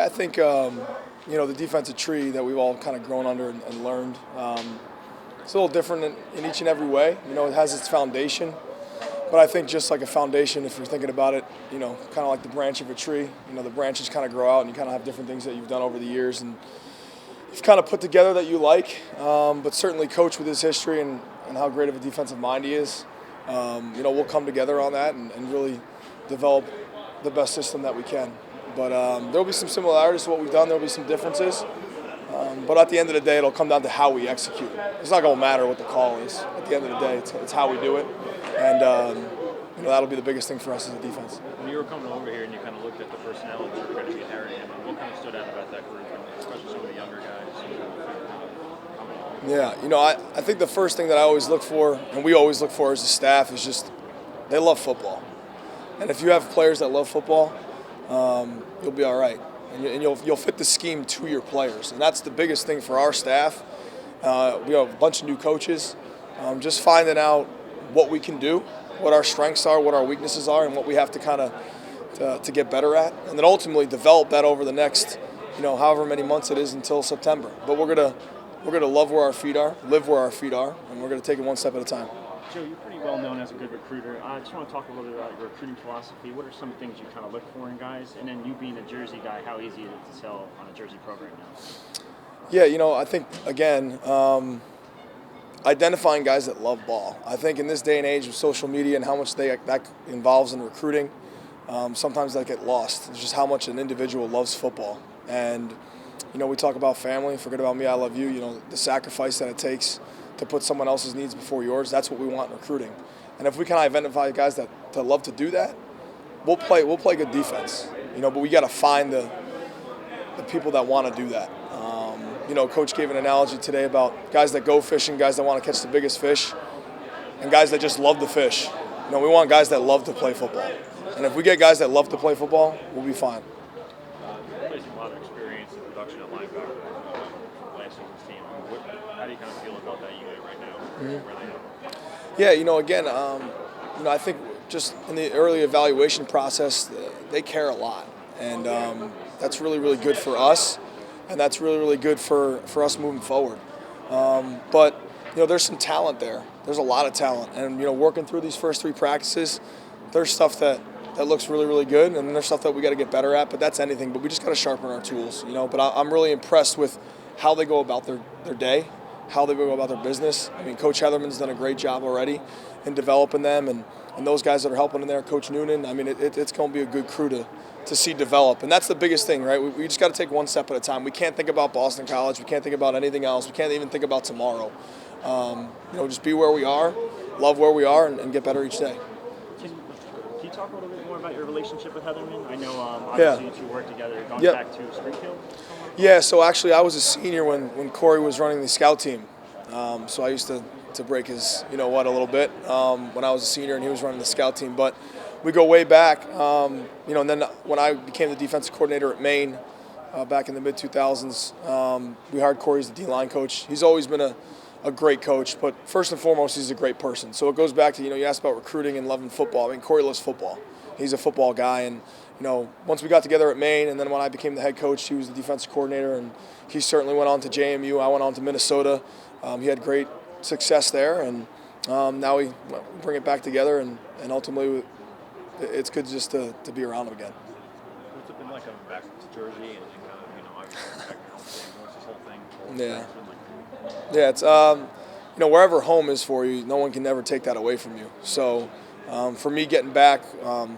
Yeah, I think the defensive tree that we've all kind of grown under and learned. It's a little different in each and every way. It has its foundation, but I think just like a foundation, if you're thinking about it, kind of like the branch of a tree. The branches kind of grow out, and you kind of have different things that you've done over the years, and you've kind of put together that you like. But certainly, coach with his history and how great of a defensive mind he is, we'll come together on that and really develop the best system that we can. But there'll be some similarities to what we've done. There'll be some differences. But at the end of the day, it'll come down to how we execute. It's not going to matter what the call is. At the end of the day, it's how we do it. And that'll be the biggest thing for us as a defense. When you were coming over here and you kind of looked at the personnel that you were going to be inheriting, what kind of stood out about that group, especially some of the younger guys? Yeah, I think the first thing that I always look for, and we always look for as a staff, is just they love football. And if you have players that love football, you'll be all right. And you'll fit the scheme to your players. And that's the biggest thing for our staff. We have a bunch of new coaches. Just finding out what we can do, what our strengths are, what our weaknesses are, and what we have to kind of to get better at. And then ultimately develop that over the next, however many months it is until September. But we're gonna love where our feet are, live where our feet are, and we're gonna take it one step at a time. Joe, you're pretty well known as a good recruiter. I just want to talk a little bit about your recruiting philosophy. What are some things you kind of look for in guys? And then you being a Jersey guy, how easy is it to sell on a Jersey program now? Yeah, I think, again, identifying guys that love ball. I think in this day and age of social media and how much that involves in recruiting, sometimes that get lost. It's just how much an individual loves football. And, we talk about family, forget about me, I love you, the sacrifice that it takes to put someone else's needs before yours. That's what we want in recruiting. And if we can identify guys that love to do that, we'll play good defense. But we got to find the people that want to do that. Coach gave an analogy today about guys that go fishing, guys that want to catch the biggest fish, and guys that just love the fish. We want guys that love to play football. And if we get guys that love to play football, we'll be fine. A lot of experience in production at linebacker last season's team. How do you kind of feel about that unit right now? Where they are? Yeah, again, I think just in the early evaluation process, they care a lot. And that's really, really good for us. And that's really, really good for us moving forward. But there's some talent there. There's a lot of talent. And, working through these first three practices, there's stuff that looks really, really good, and there's stuff that we got to get better at, but that's anything. But we just got to sharpen our tools, But I'm really impressed with how they go about their day, how they go about their business. I mean, Coach Heatherman's done a great job already in developing them, and those guys that are helping in there, Coach Noonan, I mean, it's going to be a good crew to see develop. And that's the biggest thing, right? We just got to take one step at a time. We can't think about Boston College. We can't think about anything else. We can't even think about tomorrow. Just be where we are, love where we are, and get better each day. Can you talk a little bit more about your relationship with Heatherman? I know obviously you two work together, going back to Springfield. Yeah, so actually I was a senior when Corey was running the scout team. So I used to break his, a little bit when I was a senior and he was running the scout team. But we go way back, and then when I became the defensive coordinator at Maine back in the mid-2000s, we hired Corey as the D-line coach. He's always been a great coach, but first and foremost, he's a great person. So it goes back to, you asked about recruiting and loving football. I mean, Corey loves football. He's a football guy, and, once we got together at Maine, and then when I became the head coach, he was the defensive coordinator, and he certainly went on to JMU. I went on to Minnesota. He had great success there, and now we bring it back together, and ultimately it's good just to be around him again. What's it been like coming back to Jersey and kind of, obviously what's this whole thing? Yeah. Yeah, it's wherever home is for you, no one can ever take that away from you. So for me getting back,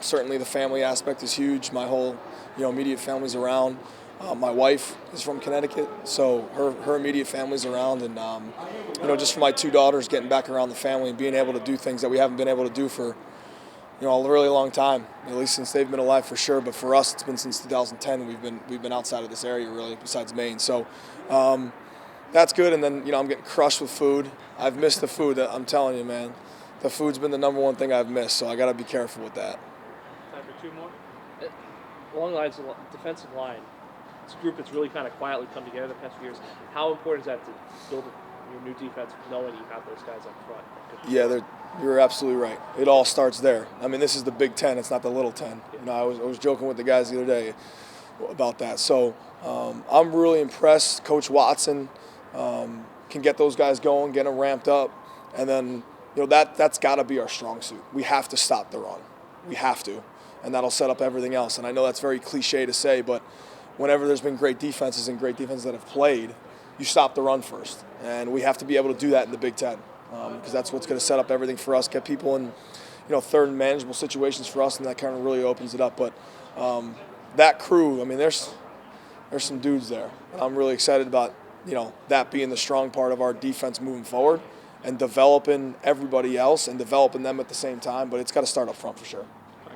certainly the family aspect is huge. My whole immediate family's around. My wife is from Connecticut, so her immediate family's around, and just for my two daughters, getting back around the family and being able to do things that we haven't been able to do for a really long time, at least since they've been alive for sure. But for us, it's been since 2010. We've been outside of this area really, besides Maine. So. That's good, and then I'm getting crushed with food. I've missed the food. I'm telling you, man, the food's been the number one thing I've missed. So I got to be careful with that. Time for two more. Along the lines of defensive line, it's a group that's really kind of quietly come together the past few years. How important is that to build your new defense, knowing you have those guys up front? Yeah, you're absolutely right. It all starts there. I mean, this is the Big Ten. It's not the Little 10. I was joking with the guys the other day. about that. So I'm really impressed. Coach Watson can get those guys going, get them ramped up, and then that's got to be our strong suit. We have to stop the run. We have to, and that'll set up everything else. And I know that's very cliche to say, but whenever there's been great defenses and great defenses that have played, you stop the run first, and we have to be able to do that in the Big Ten because that's what's going to set up everything for us. Get people in third and manageable situations for us, and that kind of really opens it up. But that crew, I mean, there's some dudes there. I'm really excited about that being the strong part of our defense moving forward, and developing everybody else and developing them at the same time. But it's got to start up front for sure.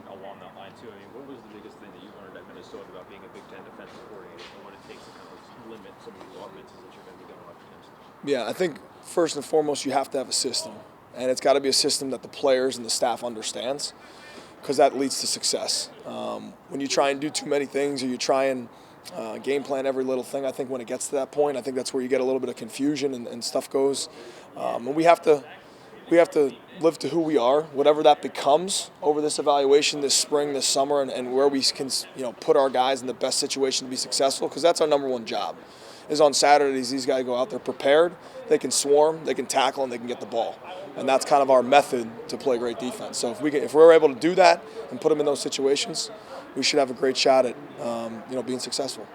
Along that line too, I mean, what was the biggest thing that you learned at Minnesota about being a Big Ten defensive coordinator and what it takes to kind of limit some of these offenses that you're going to be going up against? Yeah, I think first and foremost you have to have a system, and it's got to be a system that the players and the staff understands, because that leads to success. When you try and do too many things, or you try and game plan every little thing, I think when it gets to that point, I think that's where you get a little bit of confusion and stuff goes. And we have to live to who we are, whatever that becomes over this evaluation this spring, this summer, and where we can put our guys in the best situation to be successful, because that's our number one job. Is on Saturdays these guys go out there prepared, they can swarm, they can tackle, and they can get the ball. And that's kind of our method to play great defense. So if we're able to do that and put them in those situations, we should have a great shot at being successful.